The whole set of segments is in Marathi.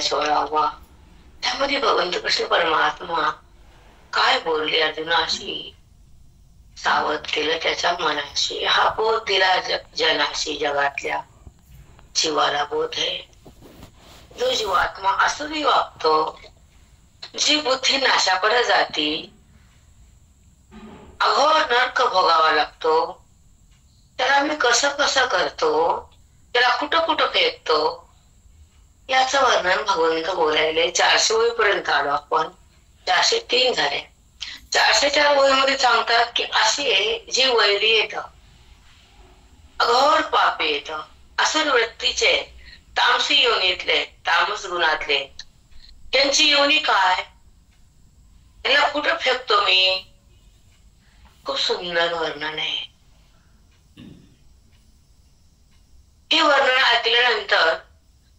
16वा. त्यामध्ये भगवंत कृष्ण परमात्मा काय बोलले अर्जुनाशी, सावध केलं त्याच्या मनाशी. हा बोध दिला जनाशी, जगातल्या जीवाला बोध आहे. जो जीवात्मा असुरी वागतो, जी बुद्धी नाशाकडे जाती, अघोर नरक भोगावा लागतो, त्याला मी कसं कसं करतो, त्याला कुठं कुठं फेकतो, याचं वर्णन भगवंत बोलायले. 400 वहीपर्यंत आलो आपण. 403 झाले. 404 वहीमध्ये सांगतात की असे जे वैरी येत, अघोर पाप येत, असुर वृत्तीचे, तामसी योनीतले, तामस गुणातले, त्यांची योनी काय, याला कुठं फेकतो मी. खूप सुंदर वर्णन आहे. हे वर्णन ऐकल्यानंतर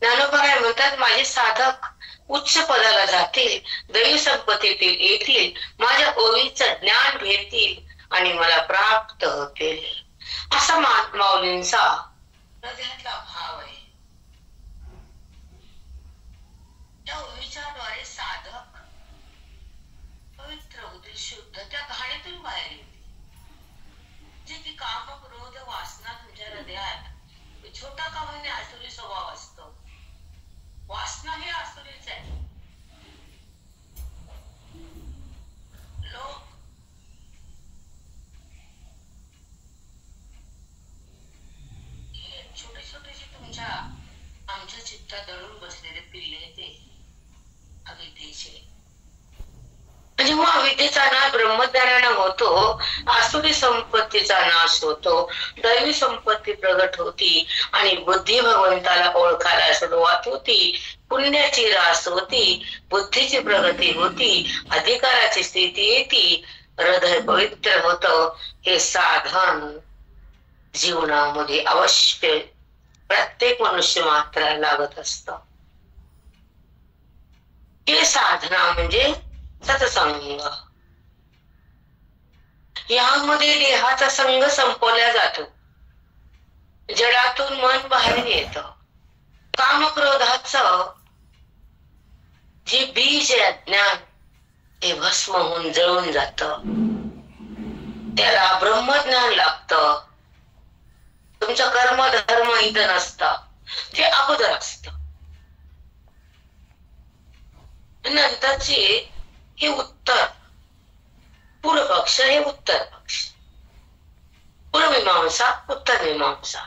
ज्ञानोबा काय म्हणतात, माझे साधक उच्च पदाला जातील, दैवी संपत्तीतील येतील, माझ्या ओवीचं ज्ञान घेतील आणि मला प्राप्त होतील, असा माऊलींचा हृदयातला भाव आहे. त्या ओवीच्या द्वारे साधक पवित्र होतील, शुद्ध, त्या घाणीतून बाहेर येतील. जे की काम, क्रोध, वासना तुमच्या हृदयात, छोटा का होईने आसुरी स्वभाव असतो. वासना हे आसुरीच आहे. लोक छोटे छोटेसे तुमच्या आमच्या चित्तात दडून बसलेले पिल्ले ते अविद्येचे. जेव्हा अविद्येचा नाश ब्रह्मज्ञानाने होतो, आसुरी संपत्तीचा नाश होतो, दैवी संपत्ती प्रगट होती आणि बुद्धी भगवंताला ओळखायला सुरुवात होती, पुण्याची रास होती, बुद्धीची प्रगती होती, अधिकाराची स्थिती येती, हृदय पवित्र होत. हे साधन जीवनामध्ये अवश्य प्रत्येक मनुष्य मात्र लागत असत. हे साधना म्हणजे सत्संग. यामध्ये देहाचा संग संपवला जातो, जडातून मन बाहेर येत, कामक्रोधाचं जे बीज आहे अज्ञान, ते भस्म होऊन जळून जात, त्याला ब्रह्मज्ञान लागत. तुमचं कर्म धर्म इथं नसतं, ते अगोदर असत. नंतरचे हे उत्तर, पूर्व पक्ष हे उत्तर पक्ष, पूर्वमीमांसा उत्तर मीमांसा,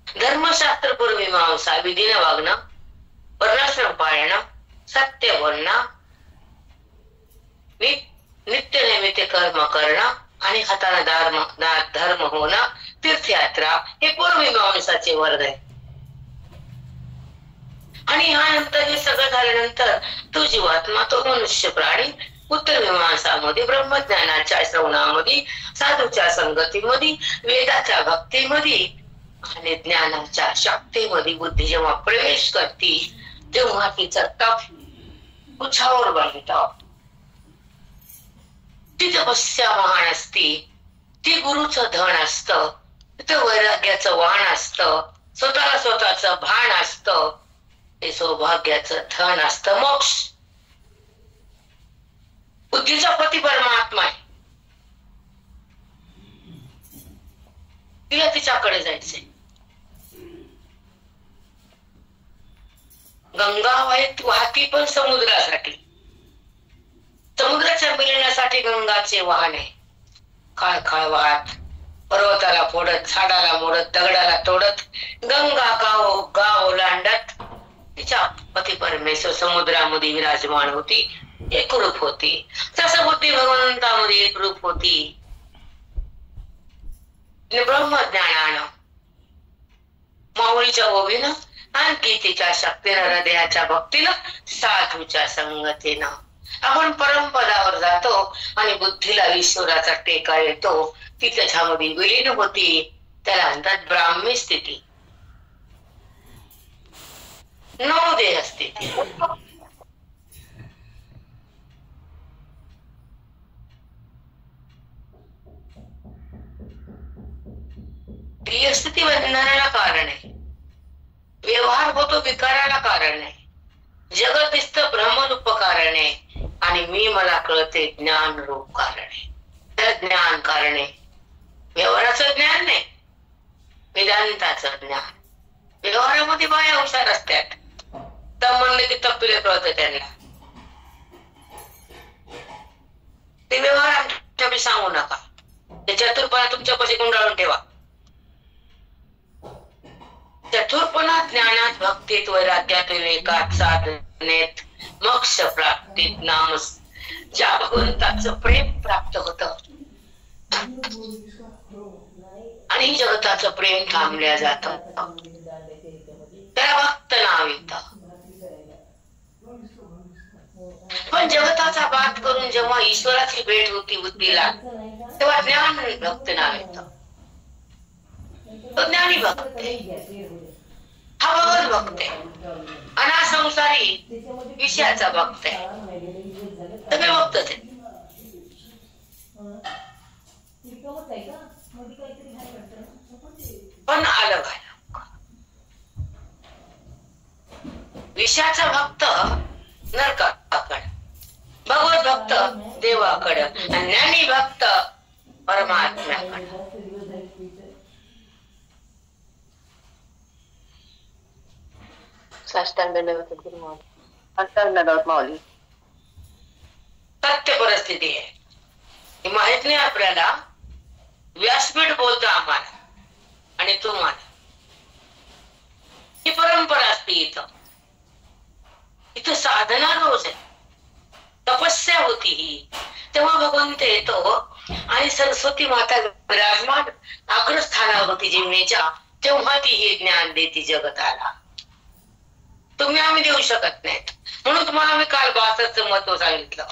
धर्मशास्त्र पूर्वमीमांसा, विधीनं वागणं, वर्णाश्रम पाळणं, सत्य बोलणं, नित्य नैमित्य कर्म करणं आणि हाताने धर्म होणं, तीर्थयात्रा, हे पूर्वमीमांसाचे वर्ग आहे. आणि ह्यानंतर हे सगळं झाल्यानंतर तो जीवात्मा, तो मनुष्य प्राणी उत्तर मीमांसामध्ये, ब्रह्मज्ञानाच्या श्रवणामध्ये, साधूच्या संगतीमध्ये, वेदाच्या भक्तीमध्ये आणि ज्ञानाच्या शक्तीमध्ये बुद्धी जेव्हा प्रवेश करते, तेव्हा तिचा तप उच्चावर बनतो. ती तपस्या महान असते, ती गुरुचं धन असतं, तिथं वैराग्याचं वाण असतं, स्वतःचं भान असतं, ते सौभाग्याचं धन असतं. मोक्ष बुद्धीचा पती परमात्मा आहे, तिला तिच्याकडे जायचंय. गंगा वाहती पण समुद्रासाठी, समुद्राच्या मिलनासाठी गंगाचे वाहन आहे. खळखळ वाहत, पर्वताला फोडत, झाडाला मोडत, दगडाला तोडत, गंगा गाव गाव ओलांडत तिच्या पती परमेश्वर समुद्रामध्ये विराजमान होती, एक रूप होती. तसं बुद्धी भगवंतामध्ये एक रूप होती. ब्रह्मज्ञानानं, माऊलीच्या ओवीनं, आणखी तिच्या शक्तीनं, हृदयाच्या भक्तीनं, साधूच्या संगतीनं आपण परमपदावर जातो आणि बुद्धीला ईश्वराचा टेका येतो. ती त्याच्यामध्ये विलीन होती. त्याला म्हणतात ब्राह्मी स्थिती, नऊ देह स्थिती. देह स्थिती बंधनाला कारण आहे. व्यवहार दाखवतो विकाराला कारण आहे, जगत दिसतं भ्रमरूप कारण आहे, आणि मी मला कळते ज्ञान रूप कारण आहे. त्या ज्ञान कारण आहे. व्यवहाराचं ज्ञान नाही, वेदांताचं ज्ञान. व्यवहारामध्ये बाया हुशार असतात, तर म्हणले की तप्पीला कळतं त्यांना. ते व्यवहार आमच्या सांगू नका, ते चतुरपणा तुमच्यापाशी गुंडाळून ठेवा. चतुरपणा ज्ञानात, भक्तीत, वैराग्यात, विवेकात, साधनेत, मोक्ष प्राप्तीत, नाम ज्या भगवंताचं प्रेम प्राप्त होत, आणि जगताचं प्रेम थांबल्या जात, त्याला भक्त नाव येतं. पण जगताचा बात करून जेव्हा ईश्वराची भेट होती बुद्धीला, तेव्हा ज्ञान भक्त नाव येतं. तो ज्ञानी भक्त आहे, हा भगवत भक्त आहे. अनासंसारी विषयाचा भक्त आहे, सगळे भक्तच आहे. पण आलं काय, विषयाचा भक्त नरकाकडे, भगवत भक्त देवाकडे, ज्ञानी भक्त परमात्म्याकडे. सत्य परिस्थिती आहे, माहित नाही आपल्याला. व्यासपीठ बोलतो आम्हाला आणि तुम्हाला, ही परंपरा असते. इथं साधना रोज आहे, तपस्या होती ही. तेव्हा भगवंत येतो आणि सरस्वती माता विराजमान अग्रस्थानावर होती जिम्मेच्या, तेव्हा ती हे ज्ञान देती जगताला. तुम्ही आम्ही देऊ शकत नाहीत. म्हणून तुम्हाला मी काल वासाचं महत्व सांगितलं.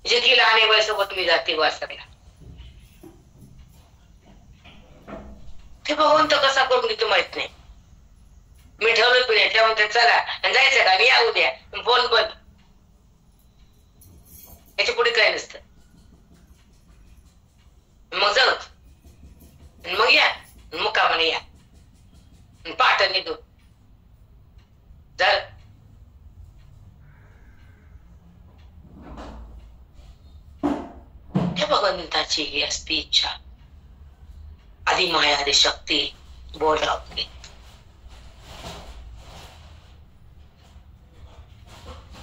जे की लहान वयासोबत मी जाते वासाला, ते भगवंत कसा करून घेतो माहित नाही. मी ठरवलं पिणे त्यामध्ये चला आणि जायचं का, मी या उद्या, फोन बंद. याच्या पुढे काय नसतं. मग जाऊ, मग या मुक्कामाने या, पाठ निघू झालं. हे भगवंताची ही असती इच्छा, आधी माया आधी शक्ती बोलावते.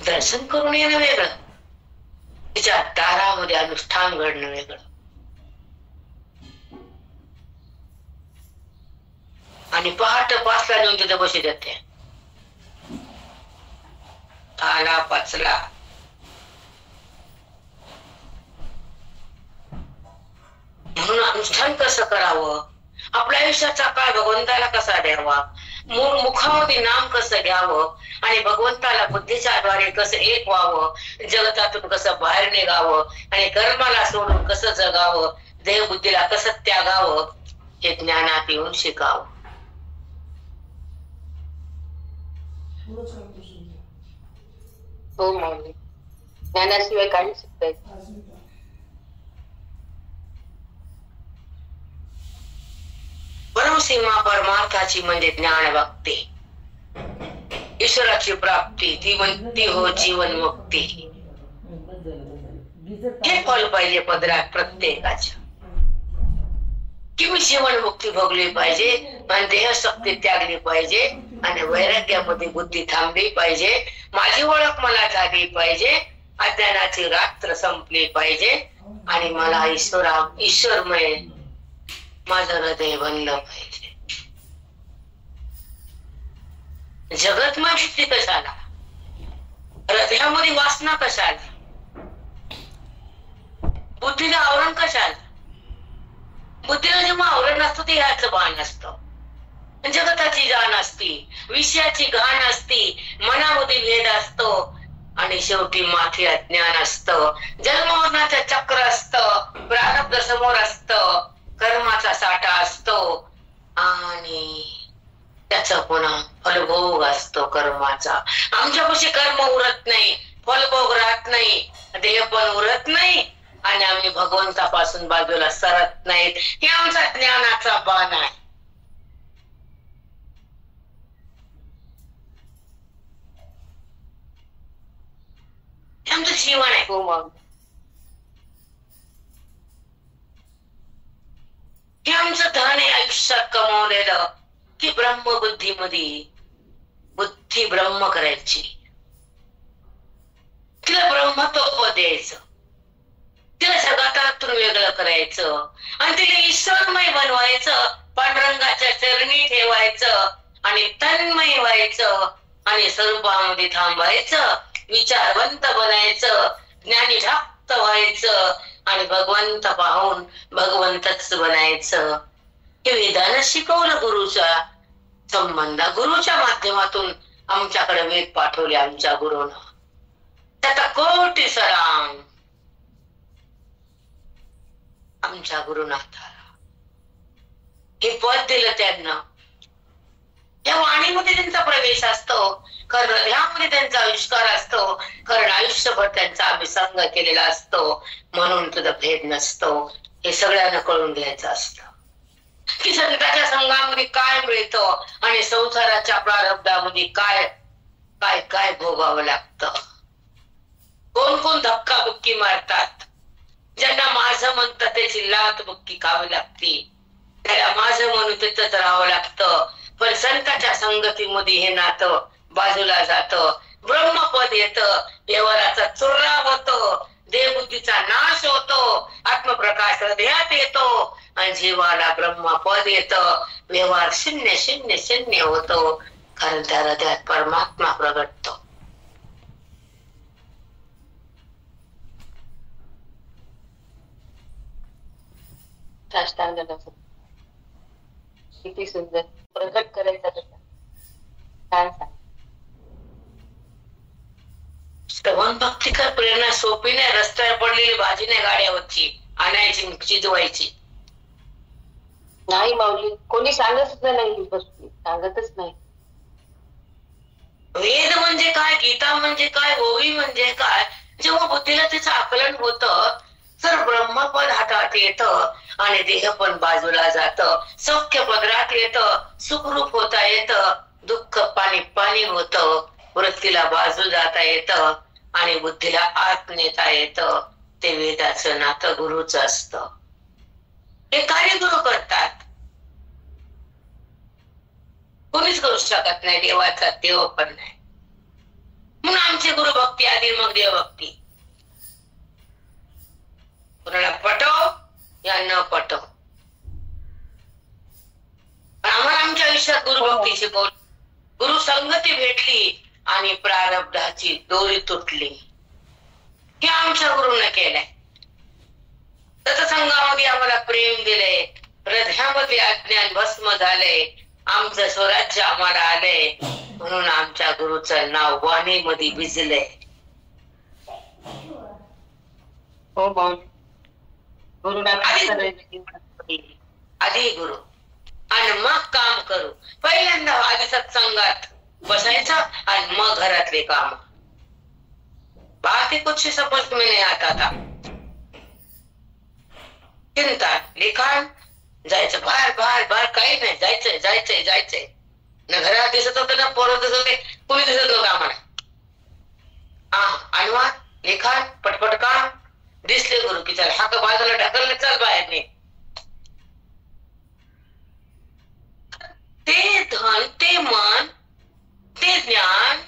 दर्शन करून येणं वेगळं, तिच्या दारामध्ये अनुष्ठान घडणं वेगळं. आणि पहाट 5ला नेऊन तिथे बशी देते, आला 5ला. म्हणून अनुष्ठान कसं करावं, आपल्या आयुष्याचा काळ भगवंताला कसा द्यावा, मुखामध्ये नाम कसं घ्यावं, आणि भगवंताला बुद्धीच्या द्वारे कसं एक व्हावं, जगतातून कसं बाहेर निघावं, आणि कर्माला सोडून कसं जगावं, देह बुद्धीला कसं त्यागावं, हे ज्ञानात येऊन शिकावं. हो माऊली, ज्ञानाशिवाय काही शिकता येत नाही. परमसीमा परमार्थाची म्हणजे ज्ञान भक्ती, ईश्वराची प्राप्ती, ती म्हणती हो जीवन मुक्ती. हे फल पाहिजे पदरात प्रत्येकाच्या, की मी जीवन मुक्ती भोगली पाहिजे, पण देहशक्ती त्यागली पाहिजे, आणि वैराग्यामध्ये बुद्धी थांबली पाहिजे, माझी ओळख मला झाली पाहिजे, अज्ञानाची रात्र संपली पाहिजे, आणि मला ईश्वरमय माझं हृदय बनलं पाहिजे. जगतमय बुद्धी कशाला, हृदयामध्ये वासना कशाला, बुद्धीला आवरण कशाला. बुद्धीला जेव्हा आवरण असतं ते ह्याचं भान असतं, जगताची जाण असती, विषयाची घाण असती, मनामध्ये भेद असतो, आणि शेवटी माथी अज्ञान असतं, जन्ममरणाचं चक्र असतं, प्रारब्ध समोर असतं, कर्माचा साठा असतो, आणि त्याचा पुन्हा फलभोग असतो कर्माचा. आमच्यापाशी कर्म उरत नाही, फलभोग राहत नाही, देह पण उरत नाही, आणि आम्ही भगवंतापासून बाजूला सरत नाहीत. हे आमचा ज्ञानाचा बाण आहे. हो माऊली. हे आमचं धन आहे आयुष्यात कमावलेलं, की ब्रह्मबुद्धीमध्ये बुद्धी ब्रह्म करायची, तिला ब्रह्मत्व द्यायचं, तिला जगातातून वेगळं करायचं आणि तिला ईश्वरमय बनवायचं, पांडुरंगाच्या चरणी ठेवायचं आणि तन्मय व्हायचं आणि स्वरूपामध्ये थांबायचं, विचारवंत बनायचं, ज्ञानी भक्त व्हायचं आणि भगवंत पाहून भगवंतच बनायचं. हे वेदानं शिकवलं. गुरुचा संबंध, गुरुच्या माध्यमातून आमच्याकडे वेद पाठवले आमच्या गुरुनं. त्याचा कोटी सलाम आमच्या गुरुनाथाला. हे पद दिलं त्यांना. या वाणीमध्ये त्यांचा प्रवेश असतो, कारण हृदयामध्ये त्यांचा आविष्कार असतो, कारण आयुष्यभर त्यांचा अभिसंग केलेला असतो, म्हणून तुझा भेद नसतो. हे सगळ्यांना कळून घ्यायचं असतं की संतांच्या संघामध्ये काय मिळतं आणि संसाराच्या प्रारब्धामध्ये काय काय काय भोगावं लागतं. कोण कोण धक्काबुक्की मारतात, ज्यांना माझं म्हणतात त्याची लात बुक्की खावी लागते, त्याला माझं म्हणून तिथंच राहावं लागतं. पण संतांच्या संगतीमध्ये हे नातं बाजूला जातं, ब्रह्मपद येतं, व्यवहाराचा चुर्रा होतो, देहबुद्धीचा नाश होतो, आत्मप्रकाश हृदयात येतो आणि जीवाला ब्रह्मपद येतं. व्यवहार शून्य शून्य शून्य होतो, कारण त्या हृदयात परमात्मा प्रगटतो. किती सुंदर प्रकट करायचा तसा. छान सांग. श्रवण भक्ती कर. प्रेरणा सोपी नाही. रस्त्यावर पडलेली भाजी नाही गाड्यावरची आणायची शिजवायची नाही माऊली, कोणी सांगतच नाही, सांगतच नाही. वेद म्हणजे काय, गीता म्हणजे काय, ओवी म्हणजे काय, जेव्हा बुद्धीला त्याचं आकलन होतं तर ब्रह्मपद हातात येतं आणि देह पण बाजूला जातं, सौख्य पदरात येतं, सुखरूप होता येतं, दुःख पाणी पाणी होतं, वृत्तीला बाजू जाता येतं आणि बुद्धीला आत नेता येतं. ते वेदाचं नातं गुरुच असतं. हे कार्य गुरु करतात, कोणीच करू शकत नाही. देवाचा देव पण नाही. म्हणून आमची गुरुभक्ती आधी, मग देवभक्ती. कुणाला पटव या न पटव, आम्हाला आमच्या आयुष्यात गुरुभक्ती शिकवली. गुरु संगती भेटली आणि प्रारब्धाची दोरी तुटली. हे आमच्या गुरुने केलंय. सत्संगामध्ये आम्हाला प्रेम दिले, हृदयामध्ये अज्ञान भस्म झाले, आमचं स्वराज्य आम्हाला आले, म्हणून आमच्या गुरुचं नाव वाणीमध्ये भिजले. हो माऊली. आधी गुरु आणि मग काम करू. पहिल्यांदा आधी सत्संगात बसायचं आणि मग घरातले काम. बाकी कुछ समझ में नहीं आता था. चिंता लिखाण जायचं, बाहेर बाहेर बाहेर काही नाही, जायचंय जायचंय जायचंय. ना घरात दिसत होतं ना पोरं दिसत होते, कुणी दिसत नव्हतं आम्हाला. अनुवाद लिखाण पटपट काम. दिसले गुरु की चल हाक बाजूला ढकलले, चल बाहेर ने. ते धन, ते मन, ते ज्ञान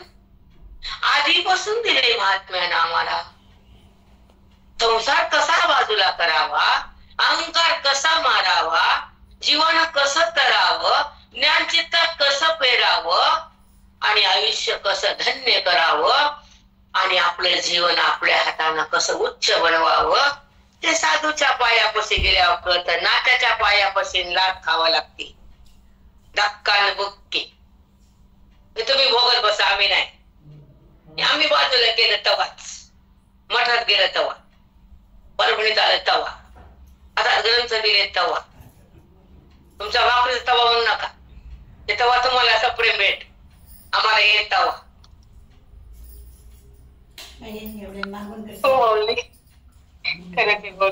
आधीपासून दिले महात्म्यानं आम्हाला. संसार कसा बाजूला करावा, अहंकार कसा मारावा, जीवन कसं तरावं, ज्ञानचित्तात कसं पेरावं आणि आयुष्य कसं धन्य करावं आणि आपलं जीवन आपल्या हातानं कसं उच्च बनवावं, ते साधूच्या पायापाशी गेल्यावर कळतं. नात्याच्या पायापाशी लाट खावा लागते, धक्का बुक्की. तुम्ही भोगत बसा, आम्ही नाही. आम्ही बाजूला केलं तवाच, मठात गेलं तवा, परभणीत आलं तवा, आता ग्रंथ दिले तवा. तुमच्या भाकरीचा तवा म्हणू नका, ते तवा तुम्हाला असं प्रेम भेट, आम्हाला येत तवा.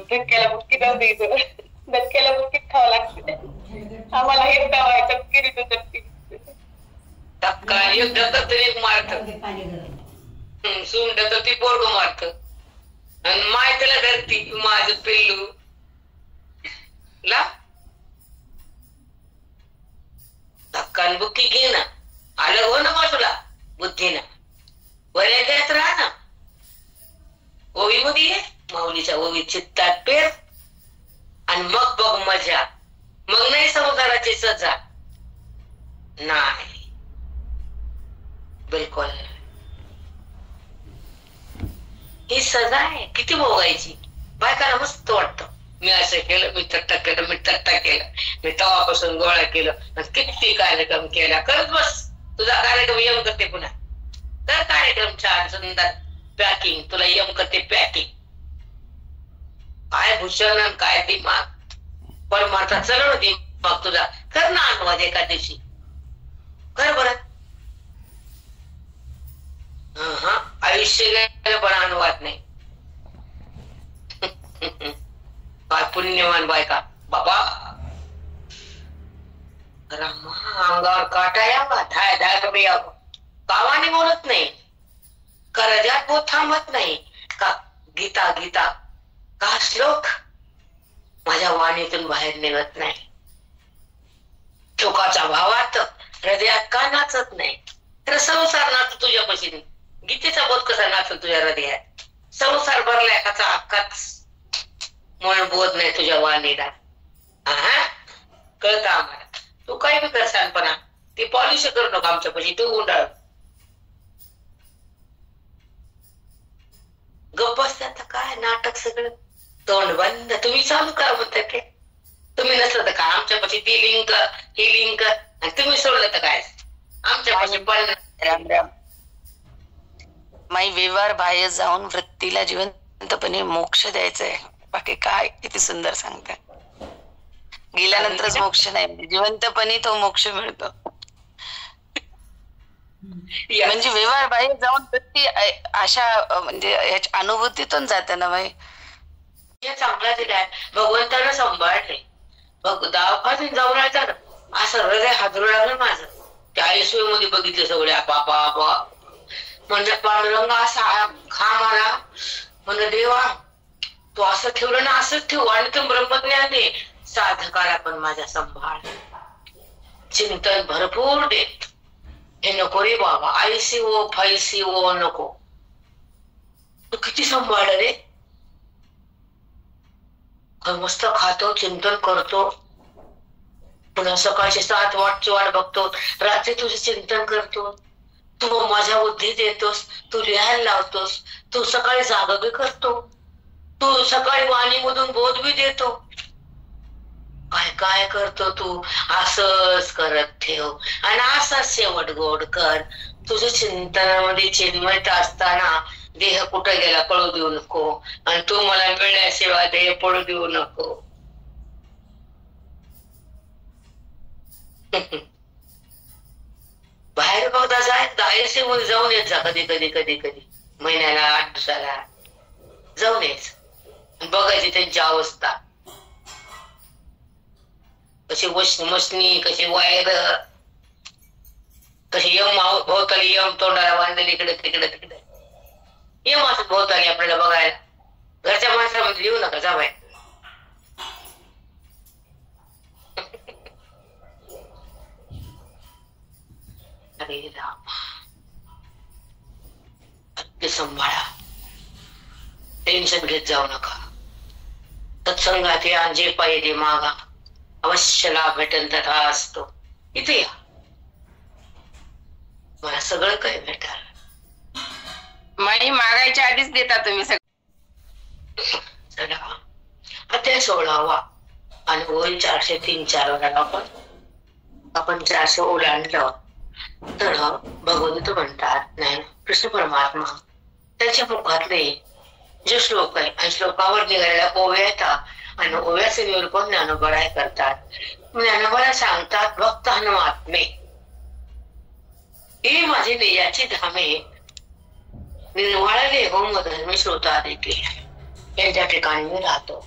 धक्क्याला बुक्की जाऊ द्यायचं, धक्क्याला बुक्कीत खावं लागतं आम्हाला. हे तवा धक्का एक ढकल तरी एक मारत, सून ढकल ती पोरग मारत. आणि माय त्याला धरती माझं पिल्लू ला धक्कान बुक्की घे ना, आलं हो ना बाजूला बुद्धीनं, वऱ्यात राहा ना. ओवीमध्ये माऊलीच्या ओवी चित्तात पेर आणि मग बघ मजा. मग नाही संसाराची सजा, नाही बिलकुल. ही सजा आहे, किती भोगायची. बायकाला मस्त वाटतं, मी असं केलं, मी तट्टा केलं, मी तट्टा केलं, मी तवापासून गोळा केलं, किती कार्यक्रम केला. करत बस, तुझा कार्यक्रम यम करते पुन्हा. तर कार्यक्रम छान सुंदर पॅकिंग, तुला यम करते पॅकिंग. काय भूषण, काय दिमाग, पण माता चलव दिमाग तुझा. कर ना अनुवाद एका दिवशी, कर बरं. आयुष्य गेलं पण अनुवाद नाही. काय पुण्यवान बायका बाबा. अंगावर काटा यावा, धाय धाय कमी यावं. गावाने बोलत नाही, करजात बोत थांबत नाही का. गीता गीता का श्लोक माझ्या वाणीतून बाहेर निघत नाही. शोकाच्या भावात हृदयात का नाचत नाही. तर संसार नाच तुझ्यापाशी. गीतेचा बोध कसा नाचल तुझ्या हृदयात. संसार भरलाय काचा अक्काच म्हणून बोध नाही तुझ्या वाणीला. कळतं आम्हाला. तू काही बी कर सांगपणा, ती पॉलिश करू नका आमच्यापाशी. तू गुंडाळ गप्प असतात काय नाटक सगळं तोंड बंद. तुम्ही चालू करा म्हणतात काय. तुम्ही नसलं तर काय आमच्यापाशी ती लिंक ही लिंक, आणि तुम्ही सोडलं तर काय आमच्यापाशी पण. राम राम. माई व्यवहार बाहेर जाऊन वृत्तीला जिवंतपणे मोक्ष द्यायचंय. बाकी काय किती सुंदर सांगताय. गेल्यानंतरच मोक्ष नाही, जिवंतपणे तो मोक्ष मिळतो. म्हणजे व्यवहार बाहेर जाऊन वृत्ती अशा म्हणजे याच्या अनुभूतीतून जाते ना बाई. हे चांगला दिलाय भगवंतानं सांभाळले. दवाखान्यात जाऊन राहायचं ना, असं हृदय हादरू लागलं माझं. त्या आयसीयू मध्ये बघितलं सगळ्या बाबा बाबा. म्हणजे पांडुरंग असा घाम आला, म्हणजे देवा तू असं ठेवलं ना असंच ठेवू. आणि तू ब्रह्मज्ञाने साधकाला पण माझ्या सांभाळ. चिंतन भरपूर देत. हे नको रे बाबा, आयसीओ फायसीओ नको. तू किती सांभाळलं रे. मस्त खातो, चिंतन करतो, पुन्हा सकाळची 7 वाटची वाट बघतो, रात्री तुझे चिंतन करतो. तू माझ्या बुद्धी देतोस, तू लिहायला लावतोस, तू सकाळी जाग बी करतो, तू सकाळी वाणीमधून बोध बी देतो. काय काय करतो तू. असंच करत ठेव आणि असंच शेवट गोड कर. तुझ्या चिंतनामध्ये चिन्मयता असताना देह कुठे गेला कळू देऊ नको, आणि तू मला मिळण्याशिवाय देह पडू देऊ नको. बाहेर बघता जायचे मध्ये जाऊन येत जा. कधी कधी कधी कधी महिन्याला 8 दिवसाला जाऊन यायच, बघायची त्यांची अवस्था कशी. मशनी कशी, वायर कशी, यम भोवताली यम तोंडाला बांधलेली इकडे तिकडे तिकडे. यम असत भोवताली आपल्याला बघायला. घरच्या माणसामध्ये येऊ नका, जा बाय. अरे राम, सांभाळा, टेन्शन घेत जाऊ नका. सत्संगात या, जे पाहिजे मागा, अवश्य लाभ भेटेल. तथा असतो. इथे या, मला सगळं काही भेटाल. माई मागायच्या आधीच देता तुम्ही सगळं. चला अध्याय 16 आणि होईल 403-4 आपण 400 ओलांडलं तर भगवंत म्हणतात नाही, कृष्ण परमात्मा त्याच्या मुखातले जे श्लोक आहे आणि श्लोकावर निघालेल्या ओव्या येतात आणि ओव्याचे निरूपण ज्ञानोबराय करतात. ज्ञानोबराय सांगतात, भक्त हनुमात्मे हे माझे नेयाची धामे निर्वाळले होम धर्मी श्रोता देखील यांच्या ठिकाणी मी राहतो.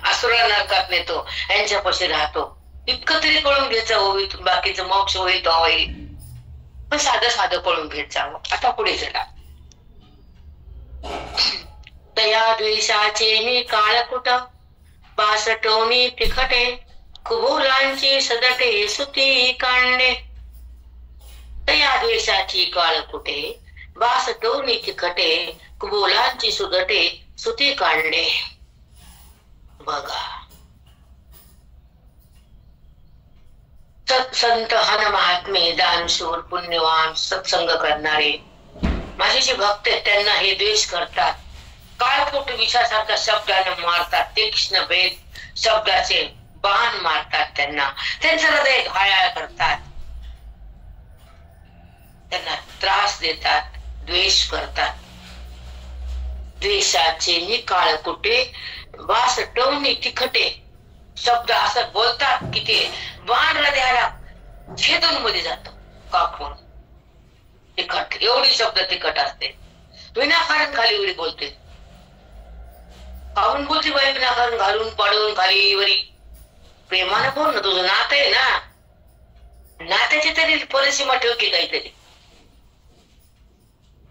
असुरा नरकात नेतो, यांच्यापाशी राहतो. इतकं तरी कळून घ्यायचं, होईल बाकीचं मोक्ष होईल तो होईल. पण साधं साधं पळून घेत जावं. आता पुढे चला. तया द्वेषाचे मी काळकुट बासटोनी तिखटे कुबोलांची सदटे सुती कांडे. तया द्वेषाची काळकुटे बासटोनी तिखटे कुबोलांची सुदटे सुती कांडे. बघा, संत हन महात्मे दानशूर पुण्यवान सत्संग करणारे माझे जे भक्त आहेत त्यांना हे द्वेष करतात. काळकोट विषासारख्या शब्दाने मारतात. तीक्ष्ण भेद शब्दाचे बाण मारतात. त्यांना त्यांचं हृदय घायाळ करतात. त्यांना त्रास देतात. द्वेष करतात. द्वेषाचे निकाळ कुठे वासटवणी तिखटे शब्द असं बोलतात की ते बाण हृदयाला छेदून मध्ये जात कापून. तिखट, एवढी शब्द तिखट असते. विनाकारण खाली उडी बोलते. काहून बोलते बाई विनाकारण? घालून पाडून खाली वरी. प्रेमानं बोल ना, तुझं नातं आहे ना. नात्याची तरी परिसीमा ठेव की काहीतरी.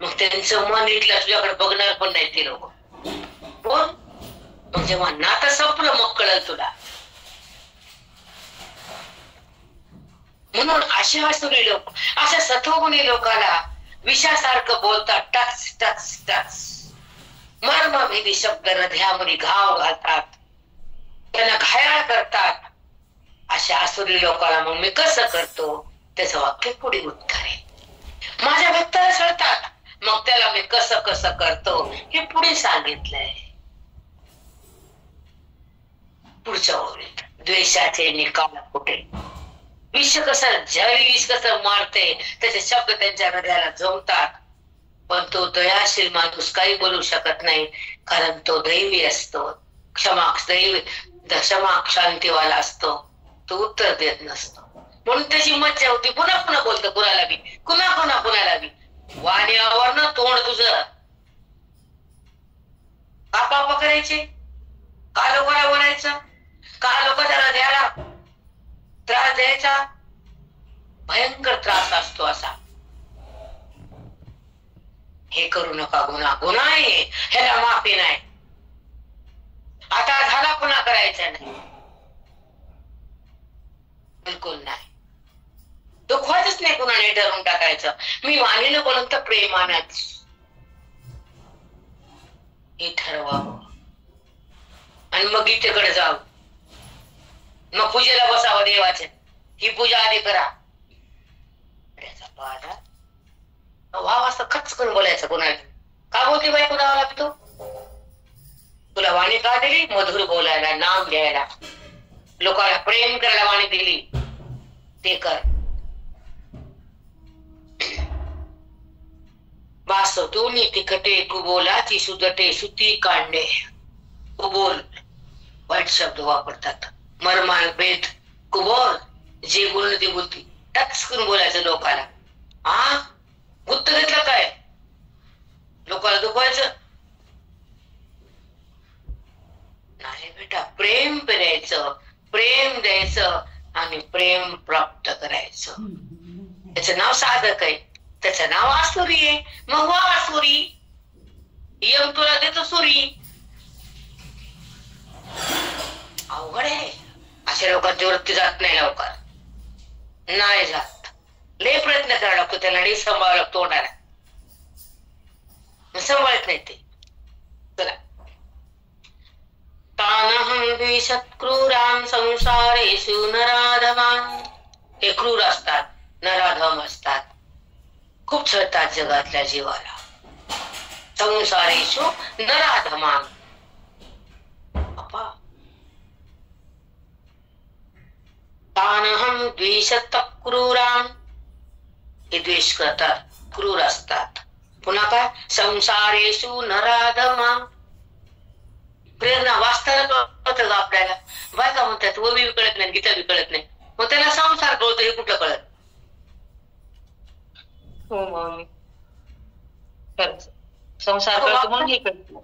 मग त्यांचं मन इथलं तुझ्याकडे बघणार पण नाही ते लोक. बोल. मग जेव्हा नातं संपलं मग कळल तुला. म्हणून अशा असुरी लोक, अशा सत्वगुणी लोकाला विषासारखं बोलतात. टच टच टच मर्मभेदी शब्द हृदयामध्ये घाव घालतात. त्यांना घायाळ करतात. अशा असुरी लोकाला मग मी कसं करतो? त्याचं वाक्य पुढे उत्तर आहे. माझ्या भक्ताला सळतात, मग त्याला मी कसं कसं करतो हे पुढे सांगितलंय. पुढच्या ओळीत द्वेषाचे निकाल कुठे. विष कसं ज्यावेळी विष कसं मारते त्याचे शब्द त्यांच्या हृदयाला जमतात. पण तो दयाशील माणूस काही बोलू शकत नाही, कारण तो दैवी असतो. क्षमा शांतीवाला असतो. तो उत्तर देत नसतो. म्हणून त्याची मज्जा होती. पुन्हा पुन्हा बोलतो कुणाला बी, कुणाला बी. वाण्यावर ना तोंड तुझं का पाप करायचे? का लोकांना बोलायचं? का लोक त्याला द्यायला त्रास द्यायचा? भयंकर त्रास असतो असा. हे करू नका. गुन्हा आहे, ह्याला माफी नाही. आता झाला, पुन्हा करायचा नाही. बिलकुल नाही. दुखवायचंच नाही कुणाने ठरवून टाकायचं. मी मानिलं म्हणून तर प्रेमानच हे ठरवावं आणि मग गीतेकडे जावं. मग पूजेला बसावं देवाचे. ही पूजा आधी करा. वाव असं खचकन बोलायचं कोणाला. का बोलते बाई कुणाला लागतो? तुला वाणी का दिली? मधुर बोलायला, नाम घ्यायला, लोकांना प्रेम करायला वाणी दिली. ते कर. बासटोनी तिखटे कुबोलाची सुदटे सुती कांडे. कुबोल वाईट शब्द वापरतात. मरमाल भेद कुबोल जे बोलणं ते बोलती. टच करून बोलायचं लोकांना. हा गुत्त घेतलं काय? लोकांना दुखवायचं नाही बेटा. प्रेम पेरायचं, प्रेम द्यायचं आणि प्रेम प्राप्त करायचं. त्याचं नाव साधक आहे. त्याचं नाव आसुरी आहे. मग वा आसुरी. यम तुला देतो सुरी. अवघड आहे. अशा लोकांची वृत्ती जात नाही लवकर. नाही जात. लय प्रयत्न करावा लागतो त्याला. नाही सांभाळावं लागतो तोंडाला. सांभाळत नाही ते. चला. तानहं द्विषत् क्रूरान् संसारेषु नराधमान्. हे क्रूर असतात, नराधम असतात. खूप छळतात जगातल्या जीवाला. संसारेषु नराधमान्. तानहं द्विषत् क्रूरान्. हे द्वेष करतात, क्रूर असतात. पुन्हा काय? संसारेषु नराधमान्. प्रेरणा वाचताना कळतं का आपल्याला? बायका म्हणतात ओवी कळत नाही, गीता बी कळत नाही. मग त्याला संसार कळतो, हे कुठं कळत? हो मम्मी, संसार करतो म्हणून हे कळतं.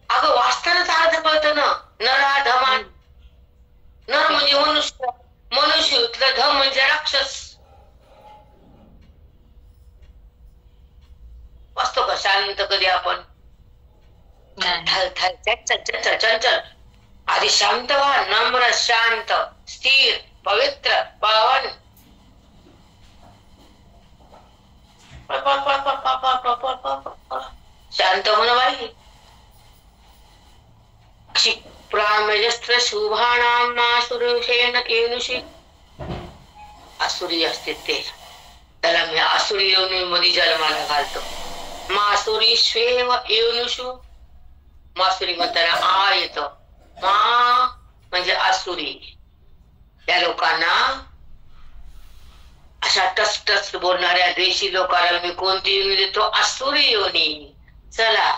अगं वाचतानाच अर्थ कळतं ना. नराधमान. नर म्हणजे मनुष्य, मनुष्य धम म्हणजे राक्षस. चंचल आधी शांत व्हा, नम्र, शांत, स्थिर, पवित्र, पावन. शांत होणं बाई. क्षिप्रामजस्त्र शुभानां मासुरेण एनुषी. आसुरी असते ते, त्याला मी आसुरी योनी मध्ये जन्माला घालतो. मासुरी स्वेव एनुषु. मासुरी म्हणताना आ येत. मा म्हणजे आसुरी. या लोकांना, अशा टस टस बोलणाऱ्या देशी लोकांना मी कोणती योनी देतो? आसुरी योनी. चला,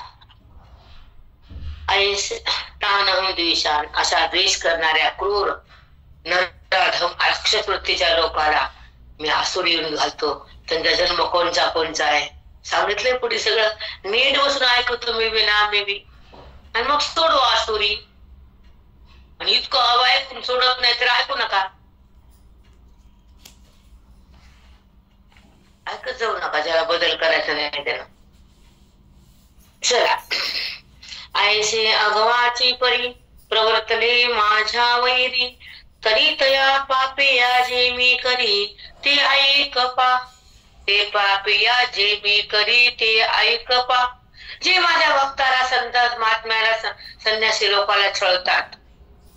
तानहम द्वेषान, अशा द्वेष करणाऱ्या क्रूर नराधम अक्षवृत्तीच्या लोकांना मी आसुरी योनी घालतो. त्यांचा जन्म कोणचा आहे सांगितलंय पुढे सगळं. नीट बसून ऐकतो मी विना मी बी, आणि मग सोडू आसुरी. आणि इतकं हवं ऐकून सोडत नाही तर ऐकू नका, ऐकत जाऊ नका. ज्याला बदल करायचा नाही त्याला. चला, ऐसे अगवाची परी प्रवर्तले माझ्या वैरी. तरी तया पापिया जे मी करी ते ऐक पा. ते पापिया जे मी करी ते ऐक पा. जे माझ्या भक्ताला, संत महात्म्याला, संन्यासी लोकांना छळतात,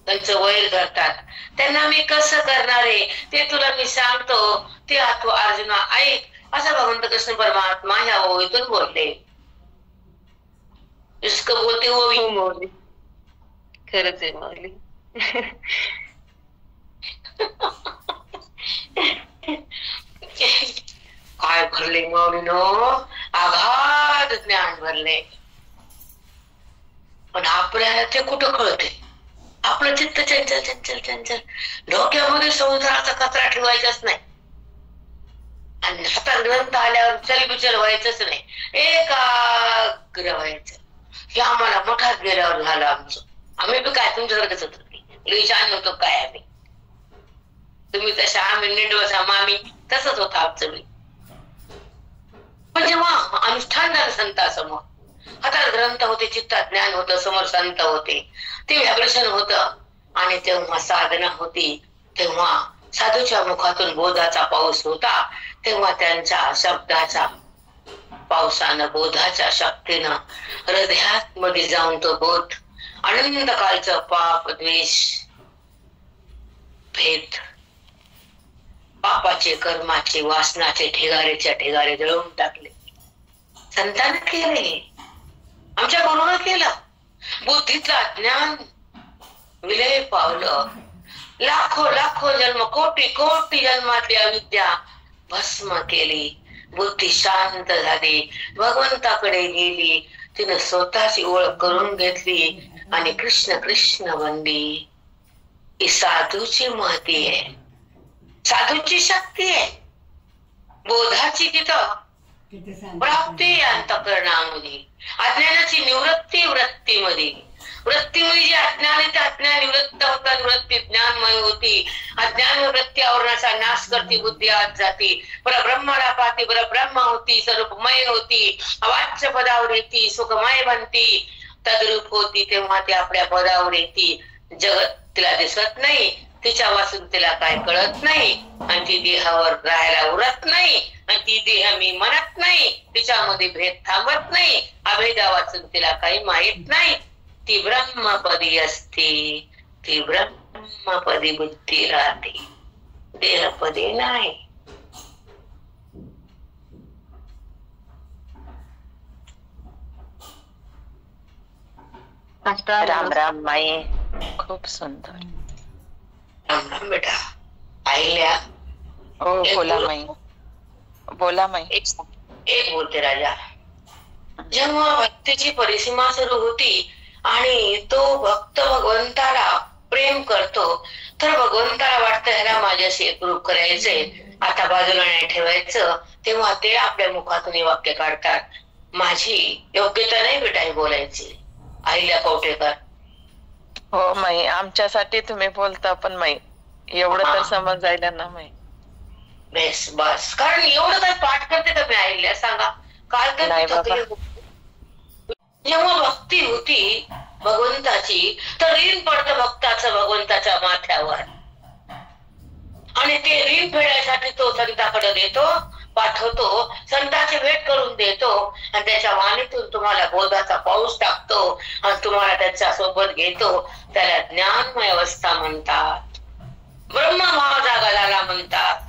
त्यांचं वैर करतात, त्यांना मी कसं करणार आहे ते तुला मी सांगतो. ते तू अर्जुना ऐक, असं भगवंत कृष्ण परमात्मा ह्या ओळीतून बोलले. इसकं बोलते ओवी. खरंच आहे माऊली. काय भरले माऊलीनं, आघात ज्ञान भरले. पण आपल्याला ते कुठं कळते? आपलं चित्त चंचल चंचल चंचल. डोक्यामध्ये समुद्राचा कचरा ठेवायचाच नाही, आणि हातात ग्रंथ आल्यावर चलबिचल व्हायचंच नाही, एकाग्र व्हायचं. हे आम्हाला मोठाच गेल्यावर झालं आमचं. आम्ही बी काय तुमच्यासारखंच होतो, छान होतो काय आम्ही. तुम्ही तशा, आम्ही निंडवसा मामी, तसंच होतं आमचं बी. पण जेव्हा अनुष्ठान झालं संतासमोर, हातात ग्रंथ होते, चित्तात ज्ञान होतं, समोर संत होते, ते व्हायब्रेशन होतं, आणि तेव्हा साधना होती, तेव्हा साधूच्या मुखातून बोधाचा पाऊस होता, तेव्हा त्यांच्या शब्दाचा पावसानं, बोधाच्या शक्तीनं हृदयात मध्ये जाऊन तो बोध अनंत कालचं पाप, द्वेष, भेद, पापाचे, कर्माचे, वासनाचे ठेगारे जळवून टाकले. संतांनी केले, आमच्या गुरुनं केलं. बुद्धीचं ज्ञान विलय पावलं. लाखो जन्म, कोटी जन्मातली अविद्या भस्म केली. बुद्धी शांत झाली, भगवंताकडे गेली. तिने स्वतःची ओळख करून घेतली आणि कृष्ण कृष्ण बनली. ही साधूची महती आहे, साधूची शक्ती आहे. बोधाची तिथं प्राप्ती अंतःकरणामध्ये, अज्ञानाची निवृत्ती वृत्तीमध्ये. वृत्तीमध्ये जे अज्ञान आहे ते अज्ञान निवृत्त होतात, वृत्ती ज्ञानमय होती. अज्ञान वृत्ती आवरणाचा नाश करते, बुद्धी आत जाती, परब्रह्माला पाहते, परब्रह्म होती, स्वरूपमय होती, अवाच्य पदावर येती, सुखमय बनती, तद्रूप होती. तेव्हा ती आपल्या पदावर येती. जगत तिला दिसत नाही, तिच्या वाचून तिला काय कळत नाही, आणि ती देहावर राहायला उरत नाही, आणि ती देह मी म्हणत नाही. तिच्यामध्ये भेद थांबत नाही, अभेदा वाचून तिला काही माहित नाही. ती ब्रह्मपदी असते, ती ब्रह्मपदी बुद्धी राहते, देहपदी नाही. राम राम माई, खूप सुंदर. राम राम बेटा. आईल्या. हो बोला माई, बोला माई. एक बोलते राजा. जेव्हा भक्तीची परिसीमा सुरू होती आणि तो भक्त भगवंताला प्रेम करतो, तर भगवंताला वाटतं ह्याला माझ्याशी एकरूप करायचंय, आता बाजूला नाही ठेवायचं. तेव्हा ते आपल्या मुखातून हे वाक्य काढतात. माझी योग्यता नाही बेटा हे बोलायची. आईल्या कवटेकर. हो माई, आमच्यासाठी तुम्ही बोलता, पण माई एवढं तर समजायला ना माई. बेस बस, कारण एवढं काय पाठ करते का मी आईल्या सांगा? काय नाही बाबा. जेव्हा भक्ती होती भगवंताची तर ऋण पडतं भक्ताचं भगवंताच्या माथ्यावर, आणि ते ऋण फेडायसाठी तो संताकडे देतो, पाठवतो, संताची भेट करून देतो, आणि त्याच्या वाणीतून तुम्हाला बोधाचा पाऊस टाकतो आणि तुम्हाला त्याच्या सोबत घेतो. त्याला ज्ञानमय अवस्था म्हणतात, ब्रह्मभाव जागा झाला म्हणतात,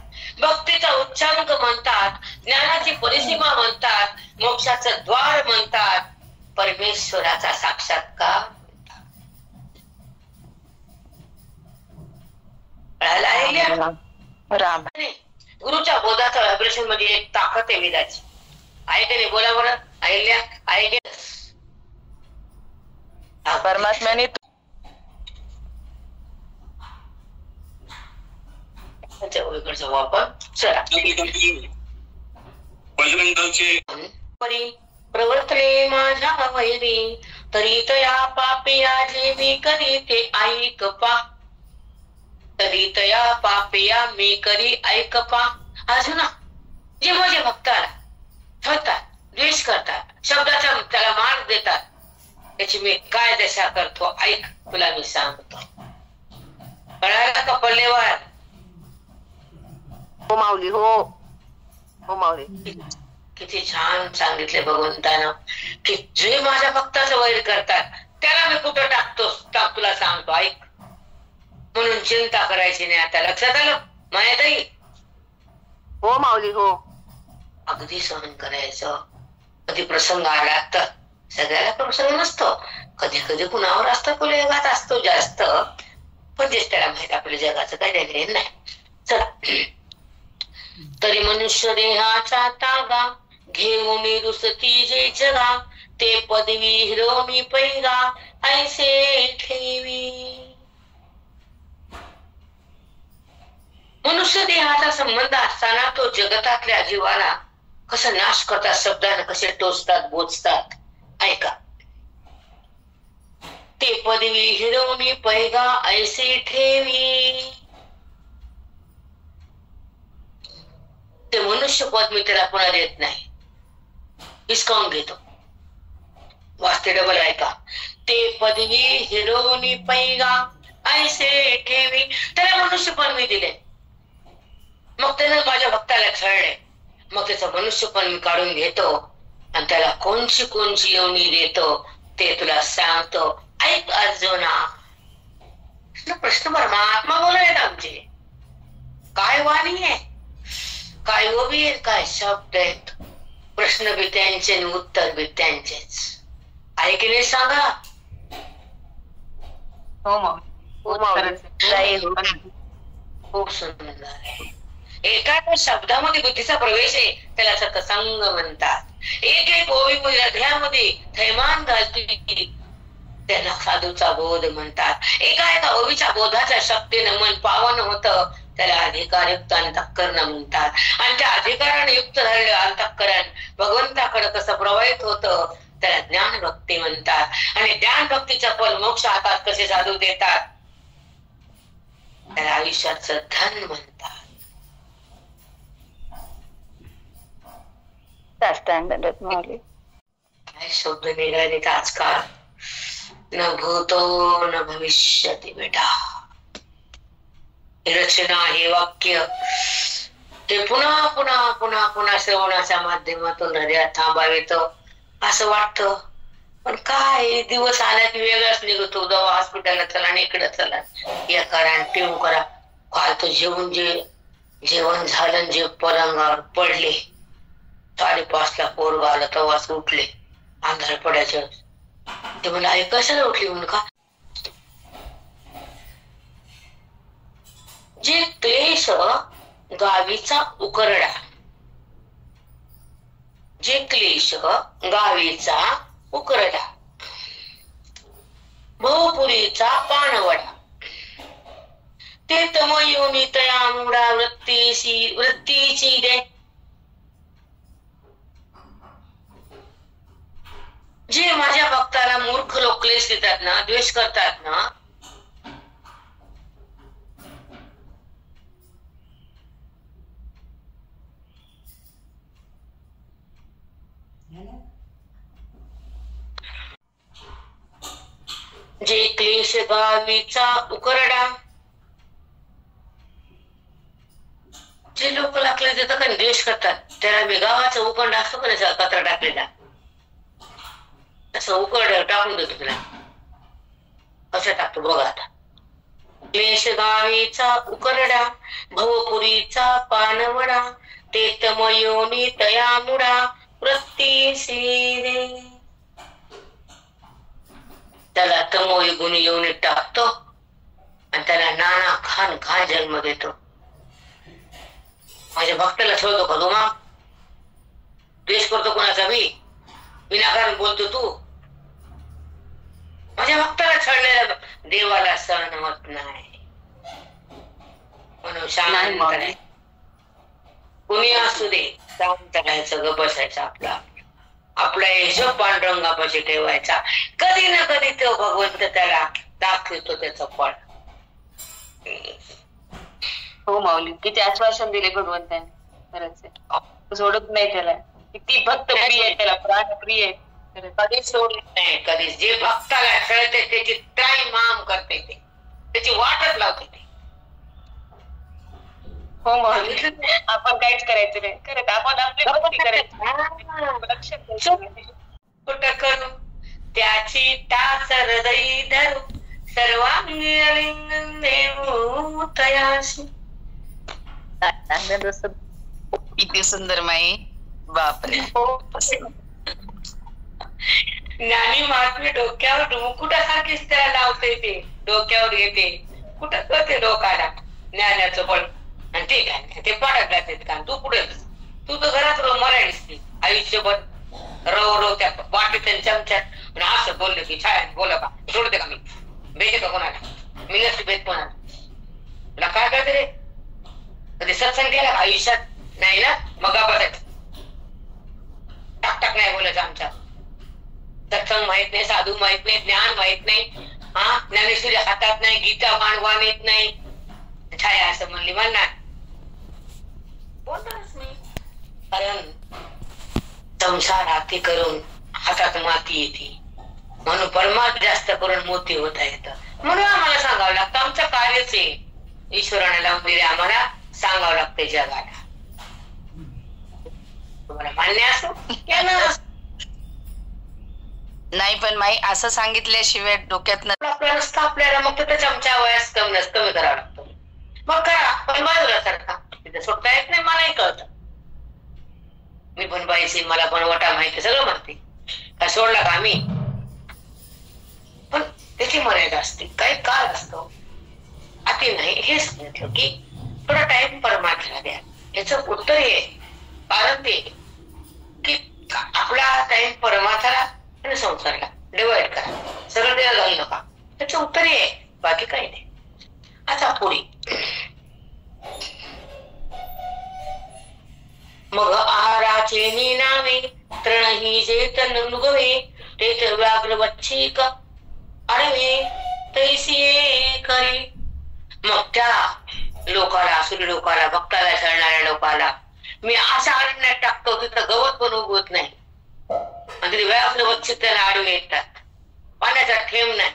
भक्तीचा उच्चांक म्हणतात, ज्ञानाची परिसीमा म्हणतात, मोक्षाचं द्वार म्हणतात, परमेश्वराचा साक्षात्कार म्हणतात. कळालं अहिल्या? राम गुरुच्या बोधाच्या व्हायब्रेशन मध्ये एक ताकद आहे वेदाची. आहे का नाही? बोला बरं अहिल्या, आहे की परमात्म्याने त्याच्या वापर चला परी प्रवर्तले माझ्या वैरी, तरी तया पापिया जे मी करी ते ऐक पा, तरी तया पापिया मी करी ऐक पा. अजून जे माझे भक्ताला ठेवतात, द्वेष करतात, शब्दाचा त्याला मार्ग देतात, त्याची मी काय दशा करतो ऐक, तुला मी सांगतो. कळायला का पल्लेवार? हो माऊली, हो हो माऊली. किती छान सांगितले भगवंतानं की जे माझ्या भक्ताचं वैर करतात त्याला मी कुठं टाकतो, तुला सांगतो ऐक. म्हणून चिंता करायची नाही. आता लक्षात आलं मायाताई? हो माऊली, हो. अगदी सहन करायचं. कधी प्रसंग आला तर, सगळ्याला प्रसंग नसतो, कधी कधी कुणावर असतो, कुलेगात असतो जास्त, पण तेच त्याला माहित आपल्या जगाचं काय देणे नाही. चला, तरी मनुष्य देहाचा तागा घेऊन रुसती जे जगा, ते पदवी हिरवणी पैगा ऐसे ठेवी. मनुष्य देहाचा संबंध असताना तो जगतातल्या जीवाला कसा नाश करतात, शब्दाने कसे टोचतात, बोचतात. ऐका, ते पदवी हिरवणी पैगा ऐसे ठेवी. ते मनुष्य पद मी त्याला पुन्हा देत नाही, हिसकावून घेतो. वाचते डबल ऐका, ते पदवी हिरवणी पैगा ऐसे ठेवी. त्याला मनुष्य पण मी दिले, मग त्यानं माझ्या भक्ताला खेळले, मग त्याचं मनुष्य पण मी काढून घेतो आणि त्याला कोणची कोणची योनी देतो ते तुला सांगतो ऐक अर्जुना. प्रश्न परमात्मा बोलायत आमचे, काय वाणी आहे, काय ओवी आहेत, काय शब्द आहेत. प्रश्न बी त्यांचे आणि उत्तर बी त्यांचेच. आहे की नाही सांगा? हो मग खूप सुंदर आहे. एका शब्दामध्ये बुद्धीचा प्रवेश आहे, त्याला सत्संग म्हणतात. एक एक ओवी हृदयामध्ये थैमान घालते, त्याला साधूचा बोध म्हणतात. एका ओवीच्या बोधाच्या शक्तीनं मन पावन होतं, त्याला अधिकारयुक्त अंतःकरण म्हणतात. आणि त्या अधिकाराने युक्त झालेलं अंतःकरण भगवंताकडे कसं प्रवाहित होतं त्याला ज्ञान भक्ती म्हणतात. आणि ज्ञान भक्तीचं फल मोक्ष हातात कसे साधू देतात त्याला आयुष्याचं धन म्हणतात. काय शब्द निघालेत आजकाल, न भूतो न भविष्यति बेटा. रचना हे वाक्य हे पुन्हा पुन्हा पुन्हा पुन्हा श्रवणाच्या माध्यमातून हृदयात थांबावेत असं वाटतं. पण काय दिवस आला की वेगळाच निघतो. दवा हॉस्पिटलला चला आणि इकडे चला, या करा टिव करा. काल तर जेवण झालं, जे पलंगावर पडले 5:30 पोरगा आला तेव्हाच उठले, अंधार पडायचं. ते म्हणलं आई कशाला उठली म्हणून का. जे क्लेश गावीचा उकरडा, जे क्लेश गावीचा उकरडा, बहुपुरीचा पाणवडा, ते तमयोनी तया मुडा वृत्तीची दे. जे माझ्या भक्ताला मूर्ख लोक क्लेश देतात ना, द्वेष करतात ना, जे क्लेश गावीचा उकरडा. जे लोक लागले तिथं काही द्वेष करतात, त्याला मी गावाचा उकंड असतो का नाही कचरा टाकलेला, तसं उकड टाकून देतो तुला. कसं टाकतो बघा आता. क्लेश गावीचा उकरडा, भवपुरीचा पानवडा, ते तमयोनी तया मुडा, वृत्ती रे. त्याला तमोय गुण येऊन टाकतो आणि त्याला नाना खान खान जन्म देतो. माझ्या भक्ताला ठेवतो का तुम्हा? द्वेष करतो कोणाचा बी, विनाकारण बोलतो तू. माझ्या भक्ताला छळलेला देवाला सहन होत नाही. म्हणून शांत राहायचं, कुणी असू दे शांत राहायचं, गप्प बसायचं. आपला हिशोब पांडुरंगापाशी ठेवायचा. कधी ना कधी तो भगवंत त्याला दाखवतो त्याचं फळ. हो माऊली, किती आश्वासन दिले भगवंताने. खरंच सोडत नाही त्याला. किती भक्त प्रिय आहे त्याला, प्राण प्रिय आहे. कधीच सोडत नाही. कधीच जे भक्ताला छळते त्याची त्राई माम करते, ते त्याची वाटच लावते ते. हो माऊली, आपण काहीच करायचं नाही. खरंच आपण आपली भक्ती करायची. कुठं करू त्याची टाच हृदयी धरू, सर्वांगी अलिंगन देऊ तयाशी. किती सुंदर माई, बापरे. ज्ञानी महात्मे डोक्यावर मुकुटासारखीच त्याला लावते, ते डोक्यावर येते. कुठं करते डोकाला ज्ञानाचं बळ. आणि ते काय ते पडत जाते का? तू पुढे, तू तर घरात मराय दिसते आयुष्यभर. रव त्या वाटीत चमच्यात असं बोललं की छाया बोला का सोडते का? मी भेटे का कोणाला? मी नसते भेट कोणाला. तुला काय करते रे? कधी सत्संग केला का आयुष्यात? नाही ना. मग बसायचं, टाक टाक नाही बोलायचं. आमच्या सत्संग माहित नाही, साधू माहित नाही, ज्ञान माहित नाही. हा, ज्ञानेश्वरी हातात नाही, गीता मांडवान येत नाही. छाया असं म्हणली म्हणणार, बोलणारच नाही. कारण संसार हाती करून हातात माती येते. म्हणून परमार्थ जास्त करून मोती होता येतं. म्हणून आम्हाला सांगावं लागतं. आमचं कार्यच आहे. ईश्वराने लावून दिले आम्हाला, सांगावं लागते जगाला. तुम्हाला मान्य असो नाही, पण माई असं सांगितल्याशिवाय डोक्यात आपल्याला नसतं. आपल्याला मग तर चमचा वयास कमी करावं लागतं. मग करा, पण बाजूला सारखा. तिथे सुटता येत नाही, मलाही कळतं. मी पण पाहिजे, मला पण वटा माहिती, सगळं माहिती. काय सोडला का आम्ही? पण त्याची मर्यादा असते, काही काळ असतो. अति नाही हे सांगितलं की थोडा टाइम परमार्थाला द्या. याचं उत्तर हे कारण ते की आपला टाइम परमार्थाला आणि संसाराला डिवाइड करा. सगळं द्यायला घालू नका. त्याचं उत्तर हे, बाकी काही नाही. आता पुढे मग आहाराचे निनावे तृणही जे तन नुगवे, तेच व्याघ्र वच्छिक अडवे तैसिये करे. मग त्या लोकाला, असुरी लोकाला, भक्ताला छळणाऱ्या लोकाला मी अशा अरण्यात टाकतो तिथं गवत पण उगवत नाही. आणि व्याघ्र वच्छिक त्याला आडवे येतात. पाण्याचा थेंब नाही,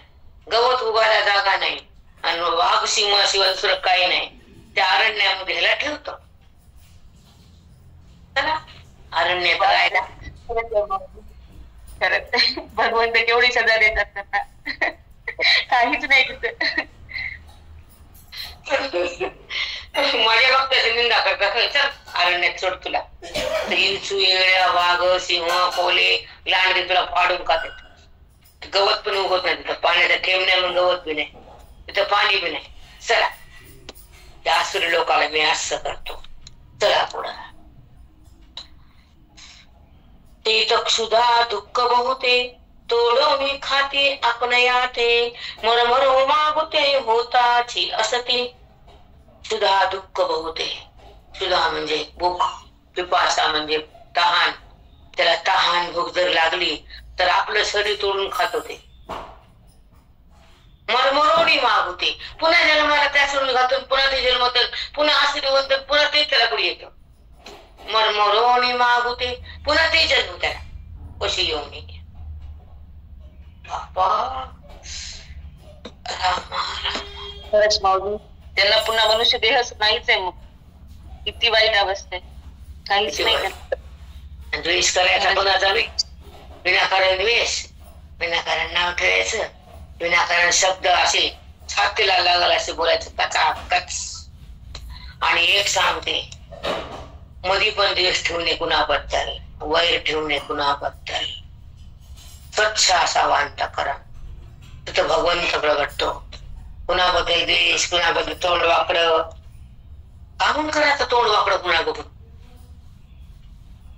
गवत उगायला जागा नाही, आणि वाघ सिंह शिवाय दुसरं काही नाही. त्या अरण्यामध्ये ह्याला ठेवतो. अरण्यात राहायला खरंच भगवंत केवढी सजा देतात त्यांना. काहीच नाही तिथं. माझ्या भक्ताची निंदा करतात. चल अरण्यात सोड तुला. इंचू, येळ्या, वाघ, सिंह, कोले, लांडगे तुला फाडून खातात. गवत पण उगवत नाही तिथं. पाण्याचा थेंब नाही, मग गवत बी नाही तिथं, पाणी बी नाही. चला, त्या आसुरी लोकाला मी असं करतो. चला पुढं. ते क्षुधा दुःख बहुते, तोडून खाते आपणयाते, मरमरो मागुते होताची असते. क्षुधा दुःख बहुते. क्षुधा म्हणजे भूक, पिपासा म्हणजे तहान. त्याला तहान भूक जर लागली तर आपलं शरीर तोडून खात होते. मरमरोणी मागुते, पुन्हा जन्माला त्या सोडून घातून पुन्हा ते जन्मत, पुन्हा आशीर्वाद, पुन्हा ते त्याला पुढे येतं. मरमरोणी मागुते, पुन्हा ते जन्म त्याला कशी येऊन बापा. खरंच माऊली, त्यांना पुन्हा मनुष्य देहच नाहीच आहे. मग किती वाईट अवस्था आहे, काहीच नाही त्यांना. द्वेष करायचा कोणाचा विनाकारण द्वेष, विनाकारण नाव ठेवायचं, विनाकारण शब्द असे छातीला लागल असे बोलायचं कच. आणि एक सांगते, मधी पण द्वेष ठेवू नये कुणाबद्दल, वैर ठेवू नये कुणाबद्दल. स्वच्छ असावा अंतःकरण, तिथं भगवंत प्रगटतो. कुणाबद्दल द्वेष, कुणाबद्दल तोंड वाकडं, कामून करायचं तोंड वाकडं कुणाकडून?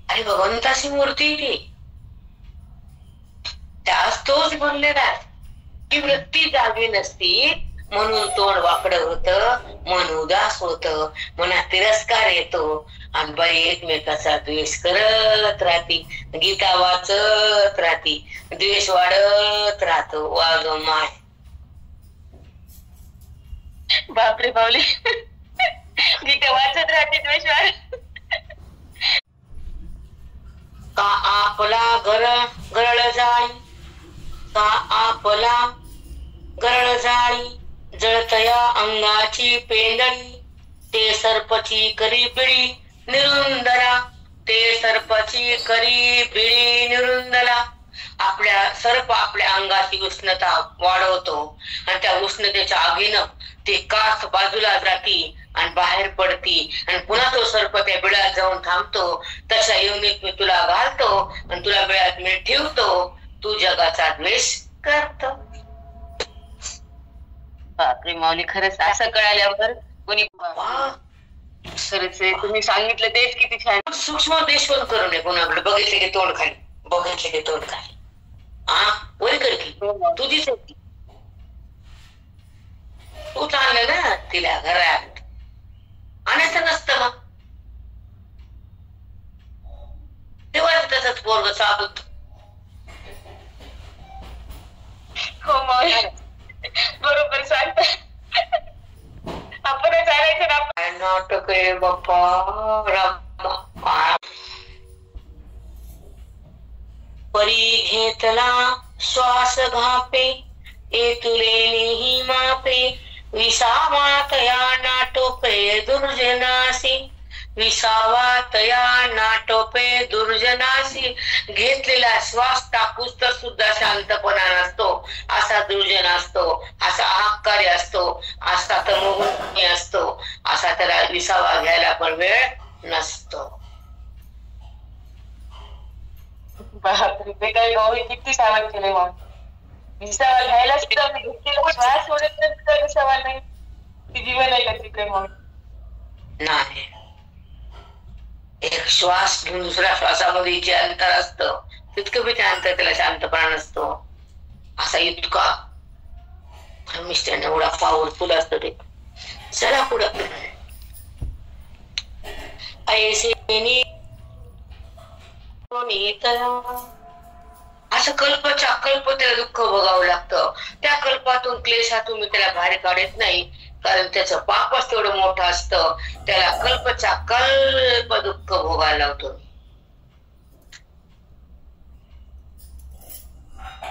अरे भगवंताची मूर्ती ती, त्यास तोच बोललेला की व्यक्ती जागी नसती म्हणून तोंड वाकडं होतं, मन उदास होतं, मनात तिरस्कार येतो आणि बाई एकमेकाचा द्वेष करत राहती, गीता वाचत राहती, द्वेष वाढत राहतो. वाग माय बापरे पावले, गीता वाचत राहते द्वेष वाढ. का आपला गरळ जाळी, का आपला गरळ जाळी, जळतया अंगाची पेंडळी, ते सर्पची करी बिळी निरुंदला, ते सर्पची करी बिळी निरुंदला. सर्प आपल्या अंगाची उष्णता वाढवतो आणि त्या उष्णतेच्या आगीनं ते कास बाजूला जाती आणि बाहेर पडती आणि पुन्हा तो सर्प त्या बिळात जाऊन थांबतो. तशा योनीत मी तुला घालतो आणि तुला बिळात मी ठेवतो, तू जगाचा द्वेष करतो. बापरे माऊली, खरंच असं कळाल्यावर कोणी खरंच आहे, तुम्ही सांगितलं तेच किती छान. सूक्ष्म देश पण करू नये कोणाकडे. बघितले की तोंड खाली, बघितले की तोंड खाली. वर कर की तुझीच होती, तूच आणलं ना तिला घरात, आणायचं नसतं मग. तेव्हा तसंच पोरग साबूत. हो माऊली, बरोबर सांगता. आपणच आणायचं ना. काय नाटक आहे बाप्पा. परी घेतला श्वास घापे, एतुलेही मापे, विसावा तया नाटोपे दुर्जनासी, विसावा तया नाटोपे दुर्जनासी. घेतलेला श्वास टाकूस तर सुद्धा शांतपणा नसतो, असा दुर्जन असतो, असा अहंकारी असतो, असा तमोगुणी असतो, असा त्याला विसावा घ्यायला पण वेळ नसतो. बापरे, ते काही गौरी किती सावध केले मग. विसावा घ्यायलाच श्वास सोडत तर विसावा नाही, ती जीवन आहे का तिकडे मग नाही. एक श्वास घेऊन दुसऱ्या श्वासामध्ये जे अंतर असतं तितकं बी त्या अंतर त्याला शांतपणा नसतो. असा इतका एवढा पॉवरफुल असतो ते. चला पुढं. ऐसे असं कल्पच्या कल्प त्याला दुःख भोगावं लागतं. त्या कल्पातून क्लेशातून मी त्याला बाहेर काढत नाही, कारण त्याचं पापच तेवढं मोठं असतं. त्याला कल्पच्या कल्प दुःख भोगायला लावतो.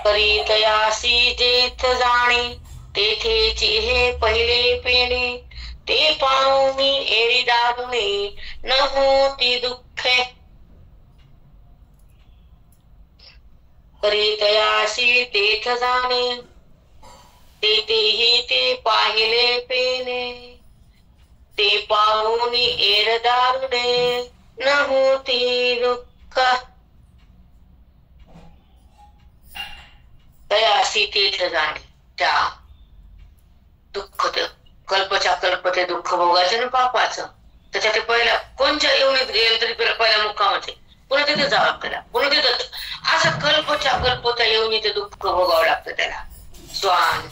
करीतयासी जेथ जाणे, तेथेची हे पहिले पेणे, ते पाहू मी एरी दारुणे, न होती दुःखे. करीतयासी तेथ जाणे, तेथेही ते पाहिले पेणे, ते पाहून एर दारुणे, न होती दुःख. तयासी तेथ जाणे, त्या दुःख कल्पच्या कल्प ते दुःख भोगायचं ना पापाचं. त्याच्या ते पहिला कोणत्या येऊन गेलं तरी पहिला मुक्कामाचे, पुन्हा तिथे जावं लागतं त्याला, पुन्हा तिथं असं कल्पच्या कल्प त्या येऊन ते दुःख भोगावं लागतं त्याला. श्वान,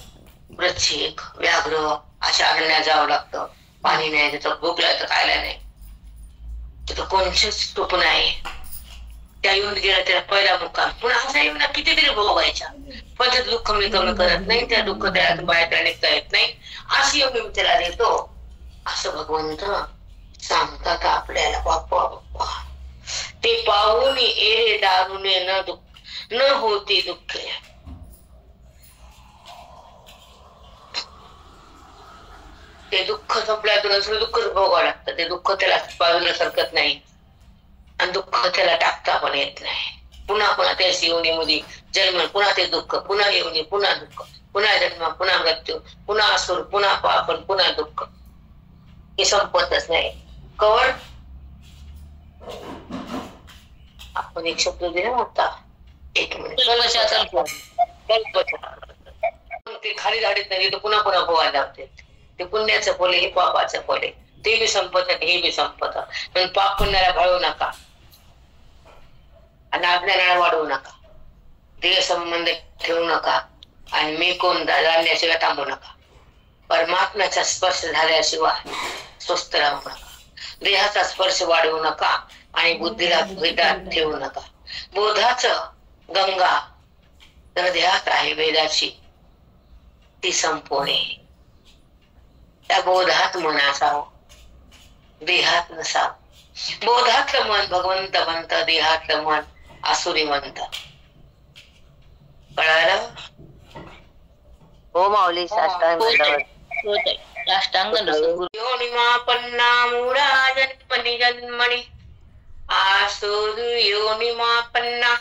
वृश्चिक, व्याघ्र अशा अरण्यात जावं लागतं. पाणी नाही, तिथं भूक लागतं, खायला नाही, तिथं कोणचंच टोप नाही. त्या येऊन गेला त्याला पहिला मुक्काम. पुन्हा असा येऊन कितीतरी भोगायच्या, पण ते दुःख मी कमी करत नाही, त्या दुःख त्याला बाहेर निघता येत नाही, अशी येऊन मी त्याला देतो. असं भगवंत सांगतात आपल्याला. बाप्पा बाप्पा, ते पाहून एरे दारुणे न होती दुःखे. ते दुःख संपल्यातून दुसरं दुःखच भोगावं लागतं. ते दुःख त्याला बाजूला सरकत नाही आणि दुःख त्याला टाकता पण येत नाही. पुन्हा पुन्हा त्याच योनीमध्ये जन्म, पुन्हा ते दुःख, पुन्हा योनी, पुन्हा दुःख, पुन्हा जन्म, पुन्हा मृत्यू, पुन्हा असुर, पुन्हा पापण, पुन्हा दुःख. हे संपतच नाही. कवर आपण एक शब्द दिला होता, एक मिनिट, ते खाली झाडीत नाही तर पुन्हा पुन्हा पोहायला लागते. ते पुण्याचं फळ हे पापाचं फळ आहे. ते बी संपत हे बी संपत. पण पाप पुण्याला भाळू नका आणि अज्ञानाला वाढवू नका. देह संबंध ठेवू नका आणि मी कोण जाणण्याशिवाय थांबू नका. परमात्म्याचा स्पर्श झाल्याशिवाय स्वस्थ राहू नका. देहाचा स्पर्श वाढवू नका आणि बुद्धीला भेदात ठेवू नका. बोधाचं गंगा हृदयात आहे वेदाची, ती संपवणे. त्या बोधात मन असावं, देहात नसावं. बोधातलं मन भगवंत म्हणत, देहातलं मन आसुरी म्हणत. कळालं? हो माऊली, साष्टांग योनिमापन्ना मूढा जन्मनि जन्मनि आसुर योनिमापन्ना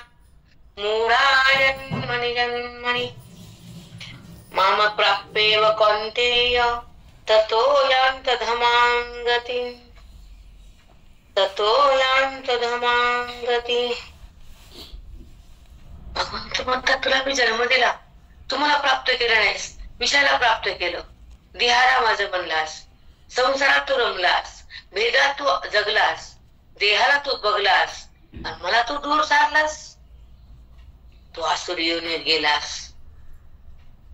मूढा जन्मनि जन्मनि माम प्राप्येव कौन्तेय ततो यान्त धमां गतिं ततो यान्त धमां गतिं. भगवंत म्हणतात तुला मी जन्म दिला, तुम्हाला प्राप्त केलं नाहीस, विषयाला प्राप्त केलं. देहाला माझं बनलास, संसारात तू रमलास, भेदात तू जगलास, देहाला तू बघलास आणि मला तू दूर सारलास. तू आसुरी योनीत गेलास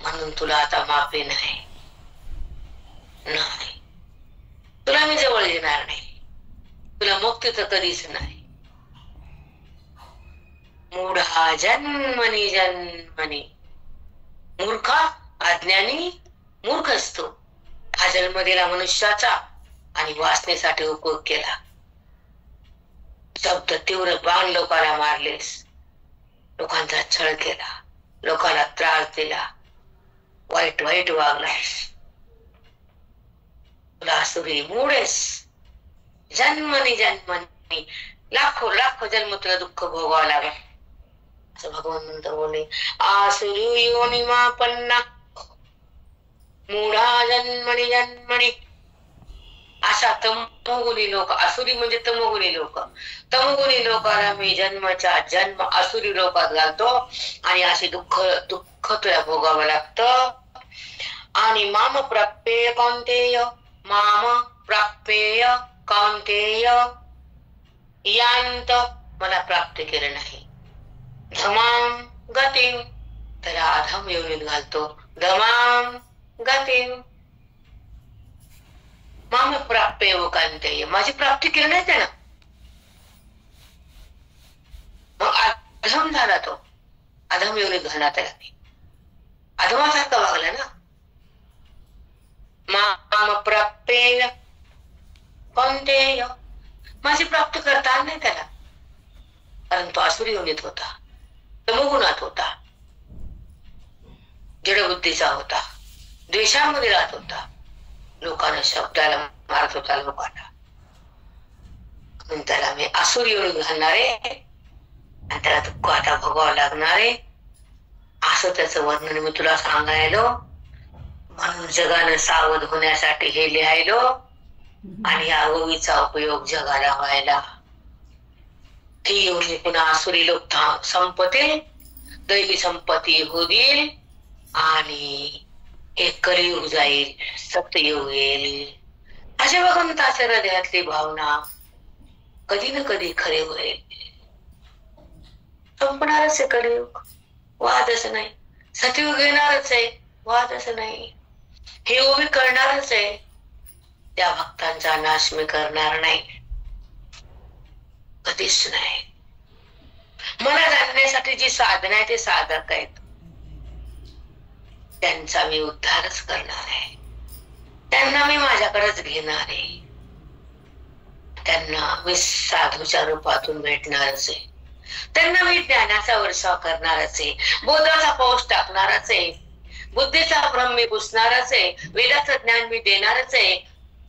म्हणून तुला आता माफी नाही. तुला मी जवळ येणार नाही, तुला मुक्ती तर कधीच नाही. मूढा जन्मनी जन्मनी, मूर्खा अज्ञानी मूर्ख असतो. हा जन्म दिला मनुष्याचा आणि वासनेसाठी उपयोग केला. शब्द तीव्र बाण लोकांना मारलेस, लोकांचा छळ केला, लोकांना त्रास दिला, वाईट वाईट वागलास. तुला आसुरी मूढेस. जन्मनी जन्मनी लाखो लाखो जन्म तुला दुःख भोगावं लागेल. असं भगवंत बोलले. आसुरी योनिमापन्ना मूढा जन्मनि जन्मनि. अशा तमोगुणी लोक, आसुरी म्हणजे तमोगुणी लोक, तमोगुणी लोकांना मी जन्माच्या जन्म आसुरी लोकात घालतो आणि असे दुःख दुःख तुला भोगावं लागतं. आणि माम प्राप्येय कौन्तेय, माम प्राप्येय कौन्तेय यांत मला प्राप्त केलं नाही. धमाम गतिं, त्याला अधम योनीत घालतो. धमाम गतिं माम प्राप्येय कौन्तेय, माझी प्राप्ती केली नाही त्यानं, मग अधम झाला तो. अधम योनीत घालणार त्याला. अधमासारखा वागला ना. माम प्राप्येय कौन्तेय, माझी प्राप्त करता आली नाही त्याला, कारण तो आसुरी योनीत होता, तमोगुणात होता, जडबुद्धीचा होता, द्वेषामध्ये राहत होता, लोकांना शब्दाला मारत होता लोकांना. म्हणून त्याला मी आसुरी योनीत घालणारे आणि त्याला दुःख आता भोगावं लागणारे, असं त्याचं वर्णन मी तुला सांगायलो. म्हणून जगानं सावध होण्यासाठी हे लिहायलो आणि या ओवीचा उपयोग जगाला व्हायला. ती योनी पुन्हा आसुरी लोक संपतील, दैवी संपत्ती होईल आणि एक कलियुग जाईल, सत्ययुग येईल. अशा भगवंताच्या हृदयातली भावना कधी ना कधी खरे होईल. संपणारच आहे कलियुग, वादच नाही. सत्ययुग येणारच आहे, वादच नाही. हे ओवी करणारच आहे. त्या भक्तांचा नाश मी करणार नाही, कधीच नाही. मला जाणण्यासाठी जी साधना आहे ते साधक आहेत, त्यांचा मी उद्धारच करणार आहे. त्यांना मी माझ्याकडेच घेणार आहे. त्यांना मी साधूच्या रूपातून भेटणारच आहे. त्यांना मी ज्ञानाचा वर्षाव करणारच आहे, बोधाचा पाऊस टाकणारच आहे. बुद्धीचा भ्रम मी पुसणारच आहे, वेदाचं ज्ञान मी देणारच आहे,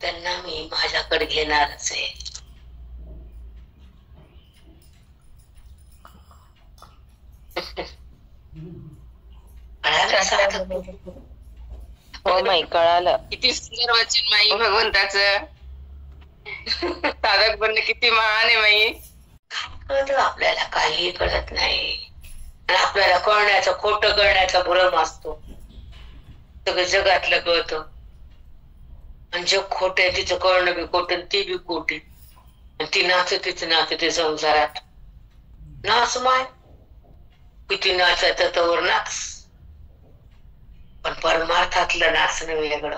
त्यांना मी माझ्याकडे घेणारच आहे. हो माई, कळालं. किती सुंदर वाचन माई भगवंताचं. साधक बनणं किती महान आहे माई. कळतं आपल्याला, काही कळत नाही. आणि आपल्याला कळण्याचं, खोटं कळण्याचा भ्रम असतो. सगळं जगातलं कळतं आणि जग खोट आहे, तिचं कळणं बी खोट, ती बी खोटी. आणि ती नाचतीच नाचते संसारात. नाच माय, किती नाचायचं तवर नाच, पण परमार्थातलं नाचणं वेगळं,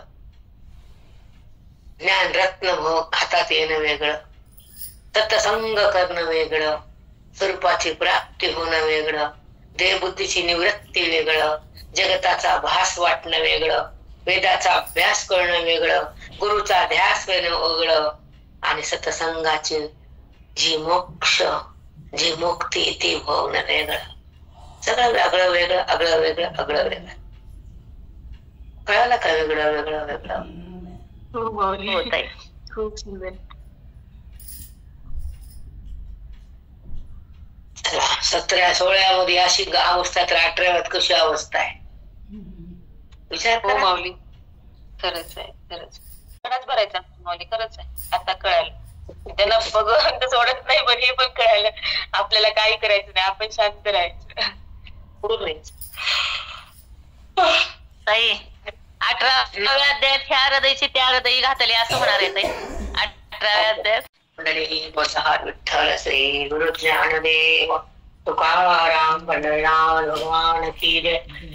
ज्ञान रत्न हातात येणं वेगळं, सत्संग करणं वेगळं, स्वरूपाची प्राप्ती होणं वेगळं, देहबुद्धीची निवृत्ती वेगळं, जगताचा भास वाटणं वेगळं, वेदाचा अभ्यास करणं वेगळं, गुरुचा ध्यास वेणं वेगळं, आणि सत्संगाची जी मोक्ष, जी मुक्ती ती भोगणं वेगळं. सगळं वेगळं वेगळं, अगळं वेगळं, अगळं वेगळं. कळालं का? वेगळं वेगळं वेगळं होत आहे. खूप सुंदर. चला, 17-16 अशी अवस्था, तर 18व्यात कशी अवस्था आहे विचार हो करा. माऊली, खरंच आहे, खरंच. खरंच भरायचा माऊली, खरंच आहे. आता कळालं. त्यांना भगवंत सोडत नाही, पण हे पण कळालं. आपल्याला काही करायचं नाही, आपण शांत राहायचं, पुढे राहायचं. ताई, 18व्या अध्यायात ह्या हृदयची त्या हृदयी घातले असं होणार आहे ताई. 18व्या अध्यायात मंडळी, वसहार विठ्ठल श्री गुरु ज्ञानदेव तुकाराम पंढरीनाथ भगवान की जय.